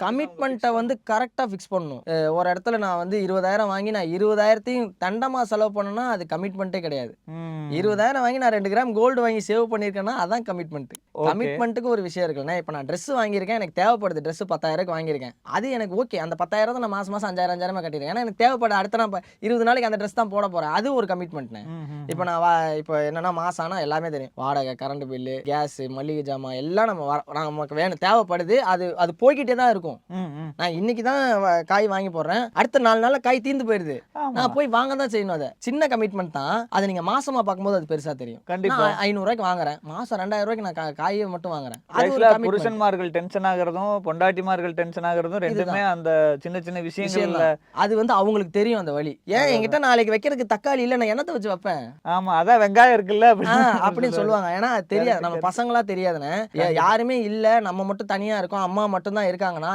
கமிட்மெண்ட்டை வந்து கரெக்டா ஃபிக்ஸ் பண்ணணும். ஒரு இடத்துல நான் வந்து 20,000 வாங்கி நான் 20,000த்தையும் தண்டமா செலவு பண்ணேன்னா, அது கமிட்மெண்ட்டே கிடையாது. ம். 20,000 வாங்கி நான் 2 கிராம் கோல்டு வாங்கி சேவ் பண்ணியிருக்கேன்னா, அதான் கமிட்மெண்ட். ஓகே. கமிட்மெண்ட்டுக்கு ஒரு விஷயம் இருக்குல்ல. இப்ப நான் ட்ரெஸ் வாங்கியிருக்கேன். எனக்கு தேவைப்படுது. ட்ரெஸ் 10,000க்கு வாங்கியிருக்கேன். அது எனக்கு ஓகே. அந்த 10,000 நான் மாசம் மாசம் 5,000 5,000 கட்டிடுறேன். ஏன்னா எனக்கு தேவைப்படுது. அடுத்த நான் 20 நாளைக்கு அந்த ட்ரெஸ் தான் போட போறேன். அது ஒரு கமிட்மெண்ட்ண்ணே. இப்ப நான் இப்ப என்னன்னா மாசம் ஆனா எல்லாமே தெரியும். வாடகை, கரண்ட் பில்லு, கேஸ், மளிகை ஜாமான் எல்லாம் நமக்கு வேணும் தேவைப்படுது. அது போய்க்கிட்டே தான் இருக்கும். ம், ம். நான் இன்னைக்கு தான் காய் வாங்கி போடுறேன். அடுத்த 4 நாள்ல காய் தீர்ந்து போயிருது. ஆமா. நான் போய் வாங்க தான் செய்யணும் அத. சின்ன கமிட்மெண்ட் தான். அத நீங்க மாசமா பார்க்கும்போது அது பெருசா தெரியும். கண்டிப்பா. நான் ரூ. 500 வாங்குறேன். மாசம் ரூ. 2,000 நான் காயை மட்டும் வாங்குறேன். அது ஒரு ஆக்சுவலா கமிட்மெண்ட். புருஷன்மார்கள் டென்ஷன் ஆகுறதும், பொண்டாட்டிமார்கள் டென்ஷன் ஆகுறதும் 2மே அந்த சின்ன சின்ன விஷயம் விஷயங்கள்ல. தான். அது வந்து அவங்களுக்கு தெரியும் அந்த வலி. ஏன் என்கிட்ட நாளைக்கு வைக்கிறதுக்கு தக்காளி இல்ல நான் என்னத்த வச்சு வைப்பேன்? ஆமா. அதான் வெங்காயம் இருக்குல்ல அப்படின்னு சொல்லுவாங்க. ஏன்னா அது தெரியாது. நம்ம பசங்களா தெரியாதுண்ணே. யாருமே இல்ல நம்ம மட்டும் தனியா இருக்கோம். அம்மா மட்டும் தான் இருக்காங்கன்னா,